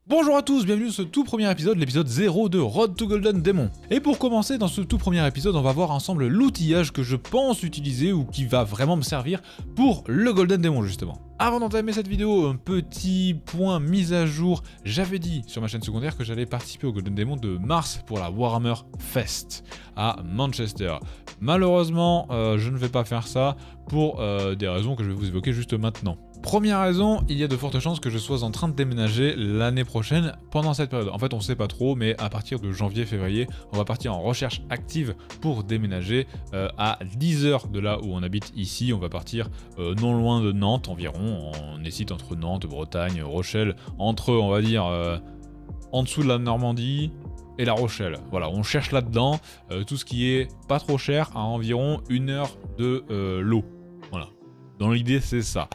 Bonjour à tous, bienvenue dans ce tout premier épisode, l'épisode 0 de Road to Golden Demon. Et pour commencer, dans ce tout premier épisode, on va voir ensemble l'outillage que je pense utiliser ou qui va vraiment me servir pour le Golden Demon justement. Avant d'entamer cette vidéo, un petit point mise à jour. J'avais dit sur ma chaîne secondaire que j'allais participer au Golden Demon de mars pour la Warhammer Fest à Manchester. Malheureusement, je ne vais pas faire ça pour des raisons que je vais vous évoquer juste maintenant. Première raison, il y a de fortes chances que je sois en train de déménager l'année prochaine pendant cette période. En fait, on ne sait pas trop, mais à partir de janvier-février, on va partir en recherche active pour déménager à 10 heures de là où on habite ici. On va partir non loin de Nantes environ. On hésite entre Nantes, Bretagne, Rochelle, entre, on va dire, en dessous de la Normandie et La Rochelle. Voilà, on cherche là-dedans tout ce qui est pas trop cher à environ 1 heure de l'eau. Voilà, dans l'idée, c'est ça.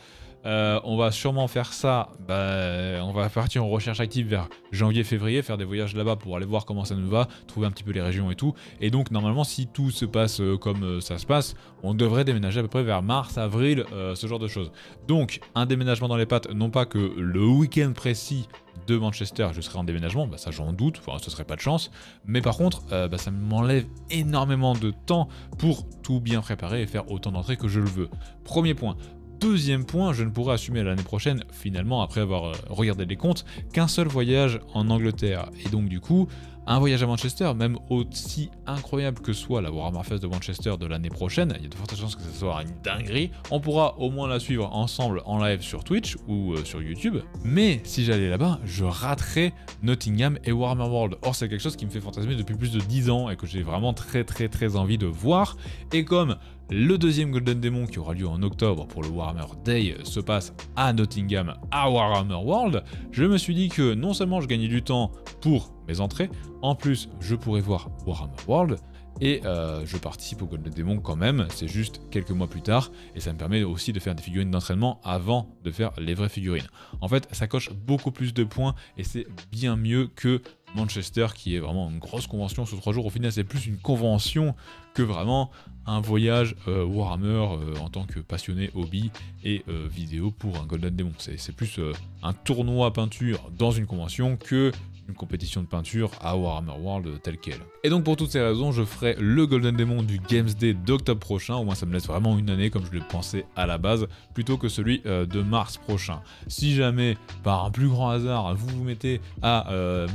On va sûrement faire ça, on va partir en recherche active vers janvier-février, faire des voyages là-bas pour aller voir comment ça nous va, trouver un petit peu les régions et tout. Et donc normalement si tout se passe comme ça se passe, on devrait déménager à peu près vers mars-avril, ce genre de choses. Donc un déménagement dans les pattes, non pas que le week-end précis de Manchester je serai en déménagement, ça j'en doute, enfin ce serait pas de chance, mais par contre ça m'enlève énormément de temps pour tout bien préparer et faire autant d'entrées que je le veux. Premier point. Deuxième point, je ne pourrai assumer l'année prochaine, finalement, après avoir regardé les comptes, qu'un seul voyage en Angleterre. Et donc du coup, un voyage à Manchester, même aussi incroyable que soit la Warhammer Fest de Manchester de l'année prochaine, il y a de fortes chances que ce soit une dinguerie, on pourra au moins la suivre ensemble en live sur Twitch ou sur YouTube. Mais si j'allais là-bas, je raterais Nottingham et Warhammer World. Or c'est quelque chose qui me fait fantasmer depuis plus de 10 ans et que j'ai vraiment très envie de voir. Et comme le deuxième Golden Demon qui aura lieu en octobre pour le Warhammer Day se passe à Nottingham, à Warhammer World, je me suis dit que non seulement je gagnais du temps pour mes entrées, en plus je pourrais voir Warhammer World, et je participe au Golden Demon quand même, c'est juste quelques mois plus tard, et ça me permet aussi de faire des figurines d'entraînement avant de faire les vraies figurines. En fait, ça coche beaucoup plus de points, et c'est bien mieux que Manchester, qui est vraiment une grosse convention sur 3 jours. Au final, c'est plus une convention que vraiment un voyage Warhammer en tant que passionné hobby et vidéo pour un Golden Demon. C'est plus un tournoi peinture dans une convention que une compétition de peinture à Warhammer World telle quelle. Et donc pour toutes ces raisons, je ferai le Golden Demon du Games Day d'octobre prochain, au moins ça me laisse vraiment une année comme je le pensais à la base, plutôt que celui de mars prochain. Si jamais, par un plus grand hasard, vous vous mettez à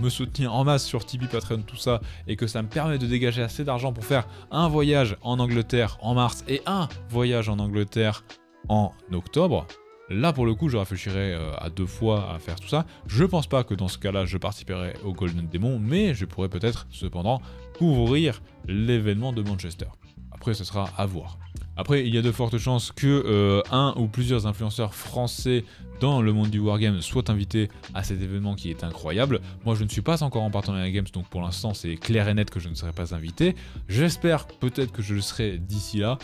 me soutenir en masse sur Tipeee, Patreon, tout ça, et que ça me permet de dégager assez d'argent pour faire un voyage en Angleterre en mars et un voyage en Angleterre en octobre, là pour le coup je réfléchirai à 2 fois à faire tout ça. Je pense pas que dans ce cas là je participerai au Golden Demon, mais je pourrais peut-être cependant couvrir l'événement de Manchester. Après ce sera à voir. Après il y a de fortes chances que un ou plusieurs influenceurs français dans le monde du Wargame soient invités à cet événement qui est incroyable. Moi je ne suis pas encore en partenariat Games, donc pour l'instant c'est clair et net que je ne serai pas invité. J'espère peut-être que je le serai d'ici là.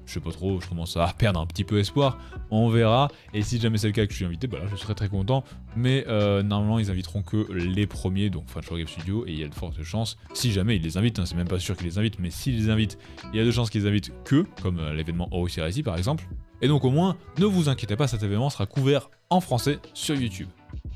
Je sais pas trop, je commence à perdre un petit peu espoir, on verra, et si jamais c'est le cas que je suis invité, là je serai très content, mais normalement ils inviteront que les premiers, donc French Wargame Studio, et il y a de fortes chances, si jamais ils les invitent, c'est même pas sûr qu'ils les invitent, mais s'ils les invitent, il y a de chances qu'ils les invitent que, comme l'événement Horus Heresy par exemple, et donc au moins, ne vous inquiétez pas, cet événement sera couvert en français sur YouTube.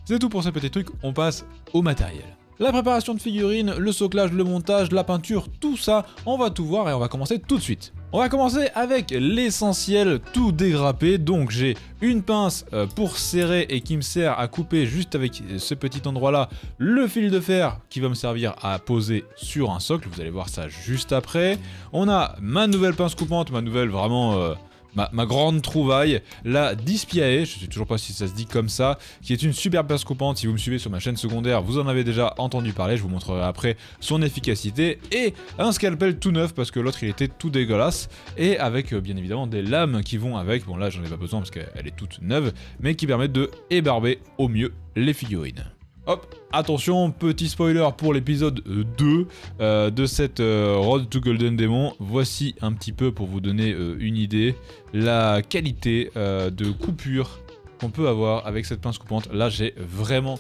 C'est tout pour ce petit truc, on passe au matériel. La préparation de figurines, le soclage, le montage, la peinture, tout ça, on va tout voir et on va commencer tout de suite. On va commencer avec l'essentiel tout dégrappé, donc j'ai une pince pour serrer et qui me sert à couper juste avec ce petit endroit là le fil de fer qui va me servir à poser sur un socle, vous allez voir ça juste après. On a ma nouvelle pince coupante, ma nouvelle vraiment... Ma grande trouvaille, la Dispiae, je sais toujours pas si ça se dit comme ça, qui est une superbe pince coupante. Si vous me suivez sur ma chaîne secondaire, vous en avez déjà entendu parler, je vous montrerai après son efficacité, et un scalpel tout neuf parce que l'autre il était tout dégueulasse, et avec bien évidemment des lames qui vont avec, bon là j'en ai pas besoin parce qu'elle est toute neuve, mais qui permettent de ébarber au mieux les figurines. Hop, attention, petit spoiler pour l'épisode 2 de cette Road to Golden Demon. Voici un petit peu pour vous donner une idée, la qualité de coupure qu'on peut avoir avec cette pince coupante. Là, j'ai vraiment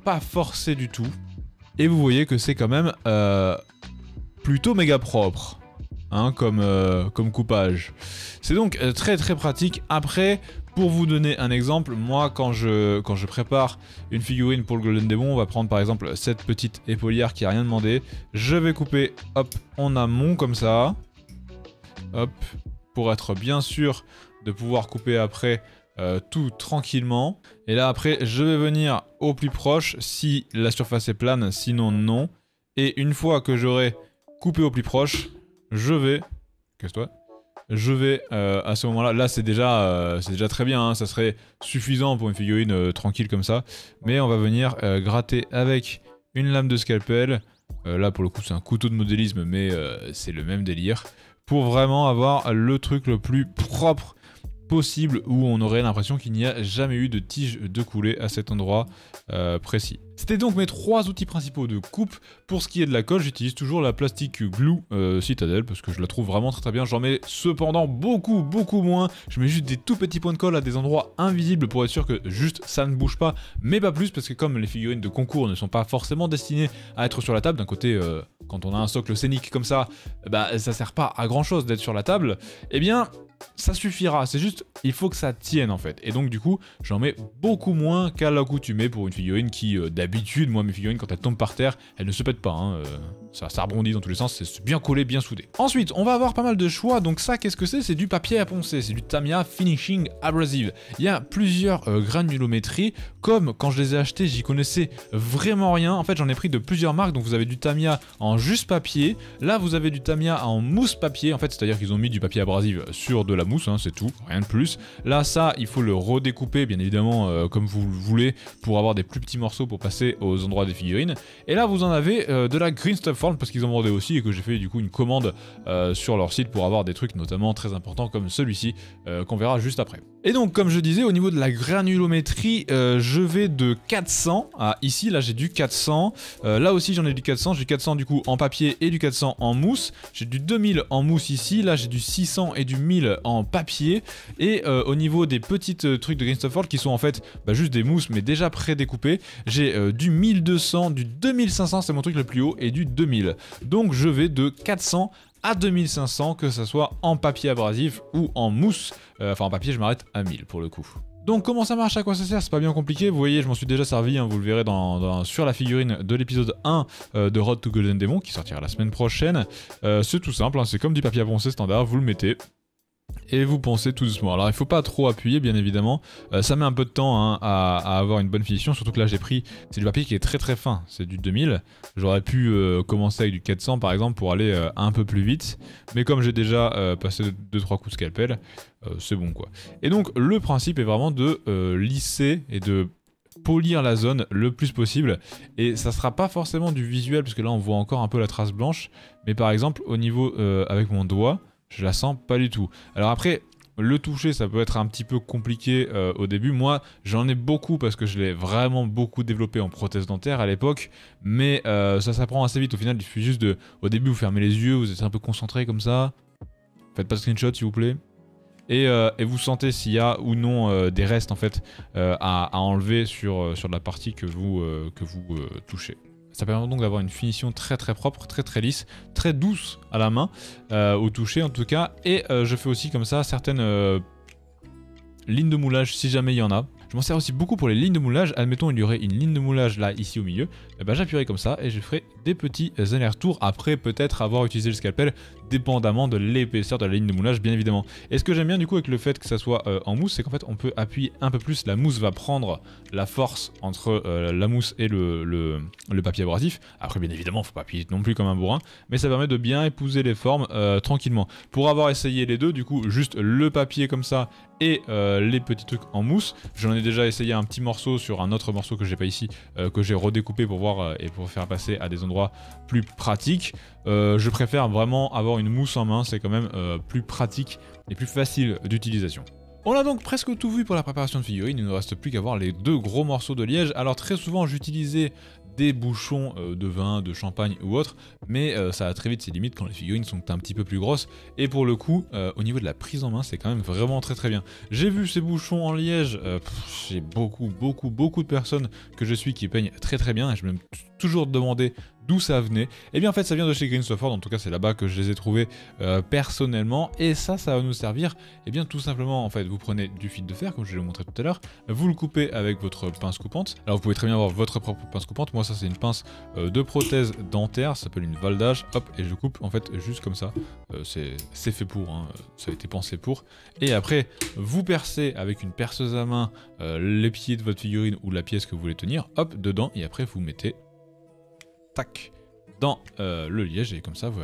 pas forcé du tout. Et vous voyez que c'est quand même plutôt méga propre. Hein, comme coupage. C'est donc très pratique. Après, Pour vous donner un exemple, moi quand je prépare une figurine pour le Golden Demon, on va prendre par exemple cette petite épaulière qui a rien demandé. Je vais couper, hop, en amont comme ça. Hop, pour être bien sûr de pouvoir couper après tout tranquillement. Et là après, je vais venir au plus proche si la surface est plane, sinon non. Et une fois que j'aurai coupé au plus proche, je vais... Casse-toi. Je vais, à ce moment-là, là c'est déjà très bien, hein, ça serait suffisant pour une figurine tranquille comme ça. Mais on va venir gratter avec une lame de scalpel. Là pour le coup c'est un couteau de modélisme, mais c'est le même délire. Pour vraiment avoir le truc le plus propre possible, où on aurait l'impression qu'il n'y a jamais eu de tige de coulée à cet endroit précis. C'était donc mes 3 outils principaux de coupe. Pour ce qui est de la colle, j'utilise toujours la Plastic Glue Citadel parce que je la trouve vraiment très bien. J'en mets cependant beaucoup moins. Je mets juste des tout petits points de colle à des endroits invisibles pour être sûr que juste ça ne bouge pas, mais pas plus, parce que comme les figurines de concours ne sont pas forcément destinées à être sur la table, d'un côté quand on a un socle scénique comme ça, bah ça sert pas à grand chose d'être sur la table, eh bien ça suffira, c'est juste, il faut que ça tienne en fait. Et donc du coup, j'en mets beaucoup moins qu'à l'accoutumée pour une figurine qui, d'habitude, moi mes figurines quand elles tombent par terre, elles ne se pètent pas, hein, ça rebondit dans tous les sens, c'est bien collé, bien soudé. Ensuite, on va avoir pas mal de choix, donc ça qu'est-ce que c'est? C'est du papier à poncer, c'est du Tamiya Finishing Abrasive. Il y a plusieurs granulométries, comme quand je les ai achetés, j'y connaissais vraiment rien. En fait, j'en ai pris de plusieurs marques, donc vous avez du Tamiya en juste papier, là vous avez du Tamiya en mousse papier, en fait c'est-à-dire qu'ils ont mis du papier abrasif sur de la mousse, hein, c'est tout, rien de plus. Là ça, il faut le redécouper bien évidemment comme vous le voulez pour avoir des plus petits morceaux pour passer aux endroits des figurines. Et là vous en avez de la Green Stuff Form parce qu'ils en vendaient aussi et que j'ai fait du coup une commande sur leur site pour avoir des trucs notamment très importants comme celui-ci qu'on verra juste après. Et donc comme je disais, au niveau de la granulométrie, je vais de 400 à ici, là j'ai du 400, là aussi j'en ai du 400, j'ai du 400 du coup en papier et du 400 en mousse, j'ai du 2000 en mousse ici, là j'ai du 600 et du 1000 en papier, et au niveau des petites trucs de Green Stuff Form qui sont en fait juste des mousses mais déjà pré-découpées, j'ai du 1200, du 2500 c'est mon truc le plus haut, et du 2000. Donc je vais de 400 à 2500, que ça soit en papier abrasif ou en mousse, enfin en papier je m'arrête à 1000 pour le coup. Donc comment ça marche, à quoi ça sert, c'est pas bien compliqué, vous voyez je m'en suis déjà servi, hein, vous le verrez sur la figurine de l'épisode 1 de Road to Golden Demon qui sortira la semaine prochaine. C'est tout simple, hein, c'est comme du papier à poncer standard, vous le mettez et vous poncez tout doucement. Alors il faut pas trop appuyer bien évidemment, ça met un peu de temps hein, à avoir une bonne finition, surtout que là j'ai pris, c'est du papier qui est très fin, c'est du 2000, j'aurais pu commencer avec du 400 par exemple pour aller un peu plus vite, mais comme j'ai déjà passé 2-3 coups de scalpel, c'est bon quoi. Et donc le principe est vraiment de lisser et de polir la zone le plus possible, et ça sera pas forcément du visuel parce que là on voit encore un peu la trace blanche, mais par exemple au niveau avec mon doigt, je la sens pas du tout. Alors après, le toucher ça peut être un petit peu compliqué au début. Moi j'en ai beaucoup parce que je l'ai vraiment beaucoup développé en prothèse dentaire à l'époque, mais ça s'apprend assez vite. Au final il suffit juste de, au début vous fermez les yeux, vous êtes un peu concentré comme ça, faites pas de screenshot s'il vous plaît, et vous sentez s'il y a ou non des restes en fait à enlever sur la partie que vous touchez. Ça permet donc d'avoir une finition très propre, très lisse, très douce à la main, au toucher en tout cas. Et je fais aussi comme ça certaines lignes de moulage si jamais il y en a. Je m'en sers aussi beaucoup pour les lignes de moulage. Admettons il y aurait une ligne de moulage là, ici au milieu. Et ben, j'appuierai comme ça et je ferai des petits allers-retours après peut-être avoir utilisé le scalpel, dépendamment de l'épaisseur de la ligne de moulage bien évidemment. Et ce que j'aime bien du coup avec le fait que ça soit en mousse, c'est qu'en fait on peut appuyer un peu plus, la mousse va prendre la force entre la mousse et le papier abrasif. Après bien évidemment faut pas appuyer non plus comme un bourrin, mais ça permet de bien épouser les formes tranquillement. Pour avoir essayé les deux, du coup juste le papier comme ça et les petits trucs en mousse, j'en ai déjà essayé un petit morceau sur un autre morceau que j'ai pas ici, que j'ai redécoupé pour voir et pour faire passer à des endroits plus pratiques. Je préfère vraiment avoir une mousse en main, c'est quand même plus pratique et plus facile d'utilisation. On a donc presque tout vu pour la préparation de figurines, il ne reste plus qu'à voir les 2 gros morceaux de liège. Alors très souvent j'utilisais des bouchons de vin, de champagne ou autre, mais ça a très vite ses limites quand les figurines sont un petit peu plus grosses, et pour le coup, au niveau de la prise en main, c'est quand même vraiment très bien. J'ai vu ces bouchons en liège, j'ai beaucoup de personnes que je suis qui peignent très bien, et je me suis toujours demandé d'où ça venait. Et bien en fait ça vient de chez Green Stuff World, en tout cas c'est là-bas que je les ai trouvés personnellement, et ça va nous servir, et bien tout simplement en fait vous prenez du fil de fer comme je l'ai montré tout à l'heure, vous le coupez avec votre pince coupante. Alors vous pouvez très bien avoir votre propre pince coupante, moi ça c'est une pince de prothèse dentaire, ça s'appelle une Valdage, hop, et je coupe en fait juste comme ça, c'est fait pour, hein, ça a été pensé pour. Et après vous percez avec une perceuse à main les pieds de votre figurine ou la pièce que vous voulez tenir, hop, dedans, et après vous mettez tac dans le liège, et comme ça vous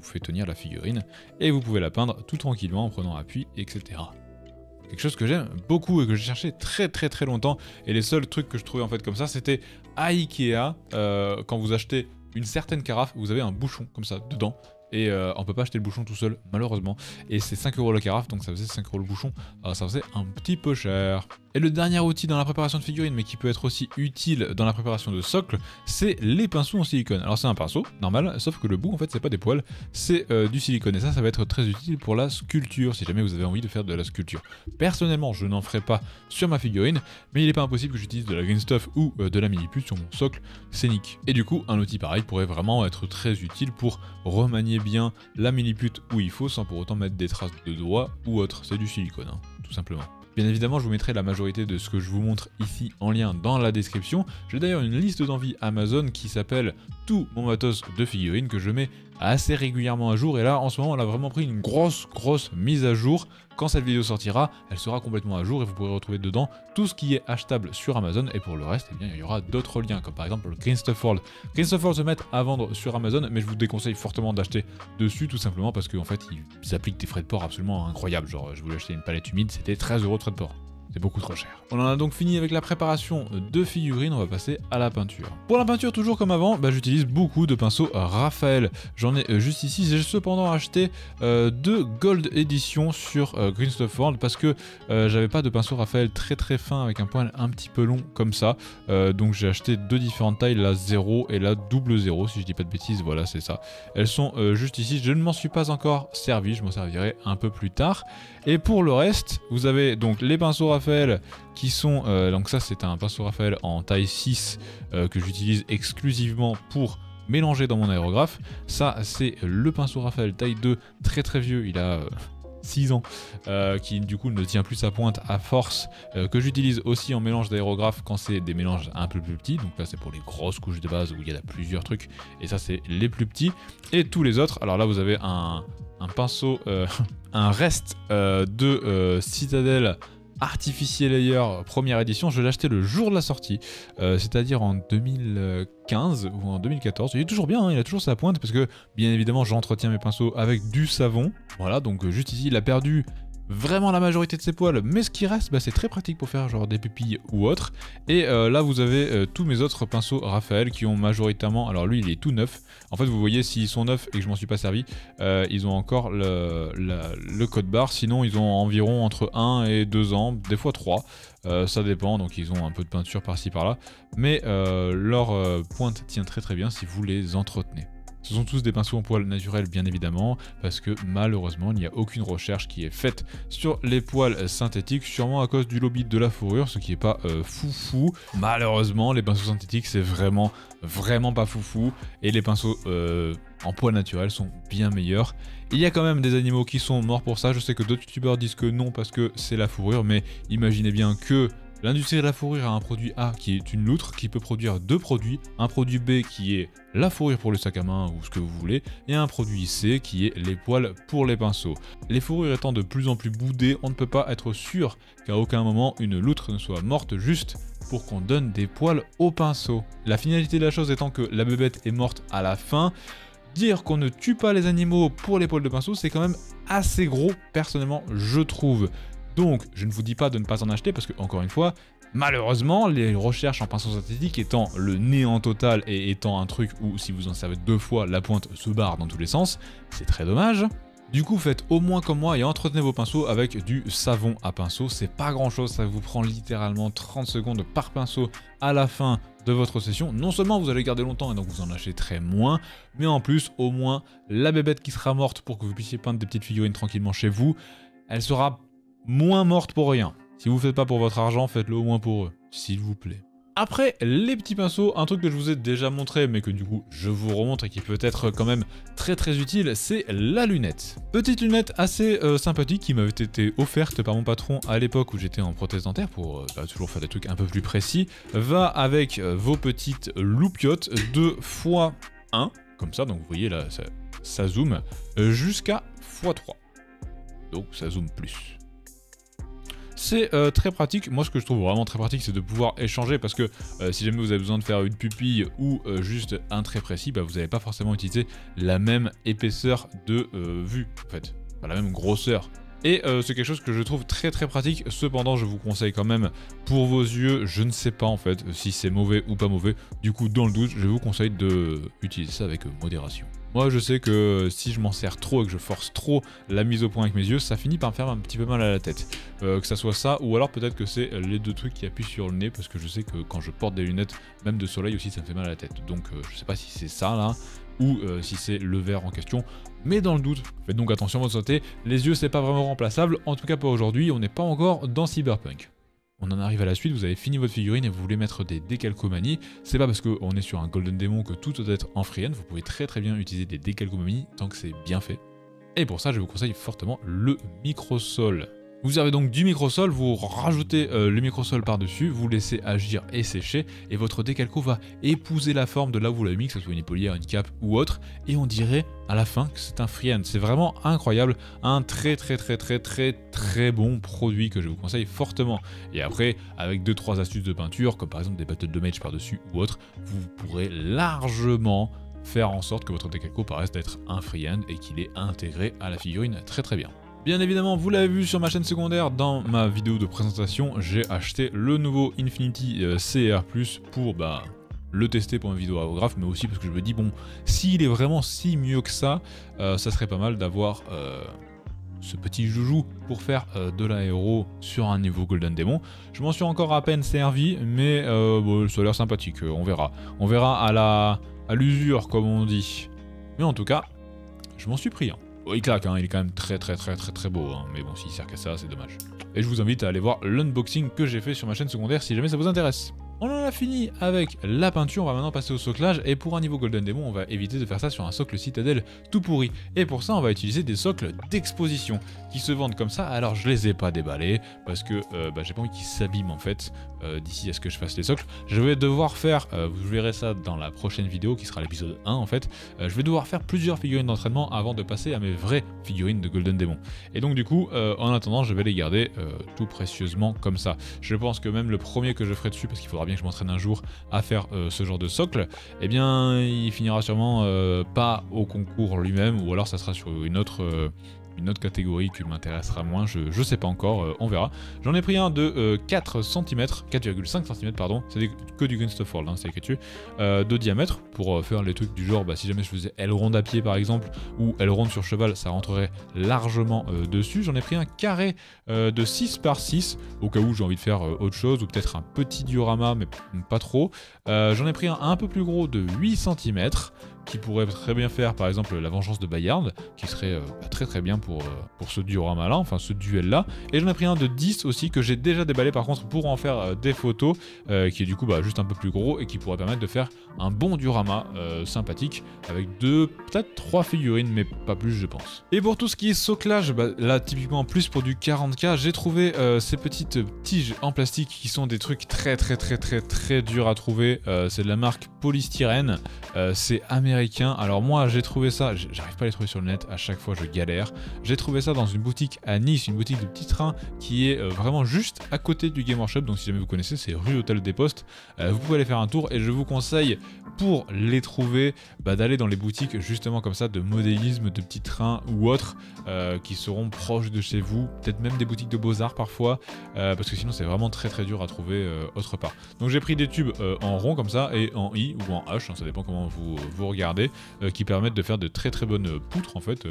fait tenir la figurine et vous pouvez la peindre tout tranquillement en prenant appui, etc. Quelque chose que j'aime beaucoup et que j'ai cherché très longtemps, et les seuls trucs que je trouvais en fait comme ça c'était à Ikea, quand vous achetez une certaine carafe, vous avez un bouchon comme ça dedans. Et on peut pas acheter le bouchon tout seul, malheureusement. Et c'est 5 € la carafe, donc ça faisait 5 € le bouchon. Alors ça faisait un petit peu cher. Et le dernier outil dans la préparation de figurines, mais qui peut être aussi utile dans la préparation de socles, c'est les pinceaux en silicone. Alors c'est un pinceau, normal, sauf que le bout, en fait, c'est pas des poils, c'est du silicone. Et ça va être très utile pour la sculpture, si jamais vous avez envie de faire de la sculpture. Personnellement, je n'en ferai pas sur ma figurine, mais il n'est pas impossible que j'utilise de la green stuff ou de la Milliput sur mon socle scénique. Et du coup, un outil pareil pourrait vraiment être très utile pour remanier bien la Milliput où il faut, sans pour autant mettre des traces de doigts ou autre. C'est du silicone, hein, tout simplement. Bien évidemment, je vous mettrai la majorité de ce que je vous montre ici en lien dans la description. J'ai d'ailleurs une liste d'envie Amazon qui s'appelle tout mon matos de figurines que je mets assez régulièrement à jour. Et là, en ce moment, elle a vraiment pris une grosse mise à jour. Quand cette vidéo sortira, elle sera complètement à jour et vous pourrez retrouver dedans tout ce qui est achetable sur Amazon. Et pour le reste, eh bien, il y aura d'autres liens, comme par exemple le Green Stuff World. Green Stuff World se met à vendre sur Amazon, mais je vous déconseille fortement d'acheter dessus, tout simplement parce qu'en fait, ils appliquent des frais de port absolument incroyables. Genre, je voulais acheter une palette humide, c'était 13 € de frais de port. C'est beaucoup trop cher. On en a donc fini avec la préparation de figurines, on va passer à la peinture. Pour la peinture, toujours comme avant, j'utilise beaucoup de pinceaux Raphaël. J'en ai juste ici, j'ai cependant acheté 2 Gold Edition sur Green Stuff World parce que j'avais pas de pinceau Raphaël très fin avec un poil un petit peu long comme ça. Donc j'ai acheté 2 différentes tailles, la 0 et la double 0, si je dis pas de bêtises, voilà c'est ça. Elles sont juste ici, je ne m'en suis pas encore servi, je m'en servirai un peu plus tard. Et pour le reste, vous avez donc les pinceaux Raphaël qui sont, donc ça c'est un pinceau Raphaël en taille 6 que j'utilise exclusivement pour mélanger dans mon aérographe. Ça c'est le pinceau Raphaël taille 2, très vieux, il a 6 ans, qui du coup ne tient plus sa pointe à force, que j'utilise aussi en mélange d'aérographe quand c'est des mélanges un peu plus petits. Donc là c'est pour les grosses couches de base où il y a plusieurs trucs, et ça c'est les plus petits. Et tous les autres, alors là vous avez un pinceau, un reste de Citadel Artificial Layer première édition. Je l'ai acheté le jour de la sortie, c'est-à-dire en 2015 ou en 2014. Il est toujours bien, hein, il a toujours sa pointe parce que bien évidemment j'entretiens mes pinceaux avec du savon. Voilà, donc juste ici il a perdu vraiment la majorité de ses poils, mais ce qui reste c'est très pratique pour faire genre des pupilles ou autre. Et là vous avez tous mes autres pinceaux Raphaël qui ont majoritairement, alors lui il est tout neuf, en fait vous voyez s'ils sont neufs et que je m'en suis pas servi, ils ont encore le code barre, sinon ils ont environ entre 1 et 2 ans, des fois 3, ça dépend, donc ils ont un peu de peinture par-ci par-là, mais leur pointe tient très bien si vous les entretenez. Ce sont tous des pinceaux en poils naturels bien évidemment, parce que malheureusement il n'y a aucune recherche qui est faite sur les poils synthétiques, sûrement à cause du lobby de la fourrure, ce qui n'est pas foufou. Malheureusement les pinceaux synthétiques c'est vraiment pas foufou, et les pinceaux en poils naturels sont bien meilleurs. Il y a quand même des animaux qui sont morts pour ça, je sais que d'autres youtubeurs disent que non parce que c'est la fourrure, mais imaginez bien que l'industrie de la fourrure a un produit A qui est une loutre qui peut produire 2 produits, un produit B qui est la fourrure pour le sac à main ou ce que vous voulez, et un produit C qui est les poils pour les pinceaux. Les fourrures étant de plus en plus boudées, on ne peut pas être sûr qu'à aucun moment une loutre ne soit morte juste pour qu'on donne des poils au pinceau. La finalité de la chose étant que la bébête est morte à la fin. Dire qu'on ne tue pas les animaux pour les poils de pinceau, c'est quand même assez gros personnellement je trouve. Donc, je ne vous dis pas de ne pas en acheter parce que, encore une fois, malheureusement, les recherches en pinceau synthétique étant le néant total et étant un truc où si vous en servez 2 fois, la pointe se barre dans tous les sens, c'est très dommage. Du coup, faites au moins comme moi et entretenez vos pinceaux avec du savon à pinceau. C'est pas grand chose, ça vous prend littéralement 30 secondes par pinceau à la fin de votre session. Non seulement vous allez garder longtemps et donc vous en achèterez moins, mais en plus, au moins, la bébête qui sera morte pour que vous puissiez peindre des petites figurines tranquillement chez vous, elle sera moins morte pour rien. Si vous ne faites pas pour votre argent, faites-le au moins pour eux, s'il vous plaît. Après les petits pinceaux, un truc que je vous ai déjà montré mais que du coup je vous remontre et qui peut être quand même très utile, c'est la lunette. Petite lunette assez sympathique qui m'avait été offerte par mon patron à l'époque où j'étais en prothèse dentaire pour toujours faire des trucs un peu plus précis. Va avec vos petites loupiottes 2x1, comme ça, donc vous voyez là ça zoome, jusqu'à x3. Donc ça zoome plus. C'est très pratique. Moi, ce que je trouve vraiment très pratique, c'est de pouvoir échanger parce que si jamais vous avez besoin de faire une pupille ou juste un trait précis, bah, vous n'allez pas forcément utiliser la même épaisseur de vue, en fait, enfin, la même grosseur. Et c'est quelque chose que je trouve très pratique. Cependant, je vous conseille quand même pour vos yeux, je ne sais pas en fait si c'est mauvais ou pas mauvais. Du coup, dans le doute, je vous conseille d'utiliser ça avec modération. Moi, je sais que si je m'en sers trop et que je force trop la mise au point avec mes yeux, ça finit par me faire un petit peu mal à la tête. Que ça soit ça, ou alors peut-être que c'est les deux trucs qui appuient sur le nez, parce que je sais que quand je porte des lunettes, même de soleil aussi, ça me fait mal à la tête. Donc je sais pas si c'est ça là, ou si c'est le verre en question. Mais dans le doute, faites donc attention à votre santé. Les yeux, c'est pas vraiment remplaçable. En tout cas, pas aujourd'hui. On n'est pas encore dans Cyberpunk. On en arrive à la suite, vous avez fini votre figurine et vous voulez mettre des décalcomanies. C'est pas parce qu'on est sur un Golden Demon que tout doit être en freehand. Vous pouvez très bien utiliser des décalcomanies tant que c'est bien fait. Et pour ça, je vous conseille fortement le microsol. Vous avez donc du microsol, vous rajoutez le microsol par-dessus, vous laissez agir et sécher, et votre décalco va épouser la forme de là où vous l'avez mis, que ce soit une épaulière, une cape ou autre, et on dirait à la fin que c'est un freehand. C'est vraiment incroyable, un très bon produit que je vous conseille fortement. Et après, avec 2-3 astuces de peinture, comme par exemple des battles de mage par-dessus ou autre, vous pourrez largement faire en sorte que votre décalco paraisse être un freehand et qu'il est intégré à la figurine très bien. Bien évidemment, vous l'avez vu sur ma chaîne secondaire, dans ma vidéo de présentation, j'ai acheté le nouveau Infinity CR+, pour le tester pour une vidéo aérographe, mais aussi parce que je me dis, bon, s'il est vraiment si mieux que ça, ça serait pas mal d'avoir ce petit joujou pour faire de l'aéro sur un niveau Golden Demon. Je m'en suis encore à peine servi, mais bon, ça a l'air sympathique, on verra. On verra à l'usure, comme on dit. Mais en tout cas, je m'en suis pris un. Oh, il claque, hein, il est quand même très beau, hein, mais bon, s'il sert qu'à ça, c'est dommage. Et je vous invite à aller voir l'unboxing que j'ai fait sur ma chaîne secondaire si jamais ça vous intéresse. On en a fini avec la peinture, on va maintenant passer au soclage, et pour un niveau Golden Demon, on va éviter de faire ça sur un socle citadelle tout pourri. Et pour ça, on va utiliser des socles d'exposition, qui se vendent comme ça. Alors je les ai pas déballés, parce que j'ai pas envie qu'ils s'abîment en fait, d'ici à ce que je fasse les socles. Je vais devoir faire, vous verrez ça dans la prochaine vidéo, qui sera l'épisode 1 en fait, je vais devoir faire plusieurs figurines d'entraînement avant de passer à mes vraies figurines de Golden Demon. Et donc du coup, en attendant, je vais les garder tout précieusement comme ça. Je pense que même le premier que je ferai dessus, parce qu'il faudra bien que je m'entraîne un jour à faire ce genre de socle, eh bien il finira sûrement pas au concours lui-même, ou alors ça sera sur une autre catégorie qui m'intéressera moins, je sais pas encore, on verra. J'en ai pris un de 4 cm, 4,5 cm pardon, c'est que du Green Stuff World, hein, c'est écrit dessus, de diamètre, pour faire les trucs du genre, si jamais je faisais aileron à pied par exemple, ou aileron sur cheval, ça rentrerait largement dessus. J'en ai pris un carré de 6 par 6, au cas où j'ai envie de faire autre chose, ou peut-être un petit diorama, mais pas trop. J'en ai pris un peu plus gros de 8 cm, qui pourrait très bien faire par exemple la vengeance de Bayard, qui serait très bien pour ce diorama là, enfin ce duel là. Et j'en ai pris un de 10 aussi que j'ai déjà déballé par contre pour en faire des photos, qui est du coup juste un peu plus gros et qui pourrait permettre de faire un bon diorama sympathique avec peut-être 3 figurines, mais pas plus je pense. Et pour tout ce qui est soclage, là typiquement plus pour du 40K, j'ai trouvé ces petites tiges en plastique qui sont des trucs très durs à trouver. C'est de la marque Polystyrène, c'est américain. Alors moi j'ai trouvé ça, j'arrive pas à les trouver sur le net, à chaque fois je galère. J'ai trouvé ça dans une boutique à Nice, une boutique de petits trains qui est vraiment juste à côté du Game Workshop, donc si jamais vous connaissez, c'est rue Hôtel des Postes. Vous pouvez aller faire un tour et je vous conseille pour les trouver d'aller dans les boutiques justement comme ça de modélisme, de petits trains ou autres qui seront proches de chez vous, peut-être même des boutiques de beaux-arts parfois, parce que sinon c'est vraiment très dur à trouver autre part. Donc j'ai pris des tubes en rond comme ça et en I ou en H, hein, ça dépend comment vous regardez, qui permettent de faire de très bonnes poutres en fait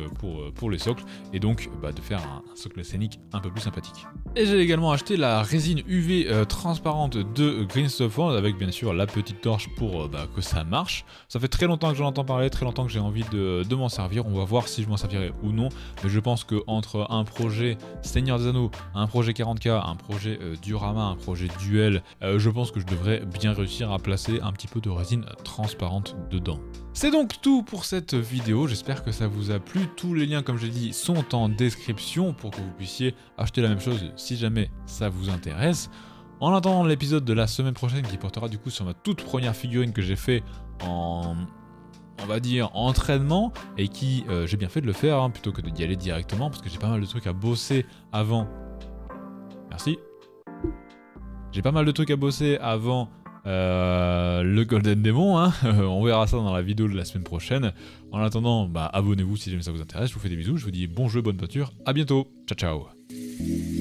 pour les socles, et donc de faire un socle scénique un peu plus sympathique. Et j'ai également acheté la résine UV transparente de Green Stuff World, avec bien sûr la petite torche pour que ça ça marche. Ça fait très longtemps que j'en entends parler, très longtemps que j'ai envie de m'en servir. On va voir si je m'en servirai ou non. Mais je pense qu'entre un projet Seigneur des Anneaux, un projet 40K, un projet diorama, un projet duel, je pense que je devrais bien réussir à placer un petit peu de résine transparente dedans. C'est donc tout pour cette vidéo, j'espère que ça vous a plu. Tous les liens, comme j'ai dit, sont en description pour que vous puissiez acheter la même chose si jamais ça vous intéresse. En attendant l'épisode de la semaine prochaine qui portera du coup sur ma toute première figurine que j'ai fait en, on va dire, entraînement, et qui, j'ai bien fait de le faire hein, plutôt que d'y aller directement parce que j'ai pas mal de trucs à bosser avant. Merci. J'ai pas mal de trucs à bosser avant le Golden Demon, hein. On verra ça dans la vidéo de la semaine prochaine. En attendant, abonnez-vous si jamais ça vous intéresse, je vous fais des bisous, je vous dis bon jeu, bonne pâture, à bientôt, ciao ciao.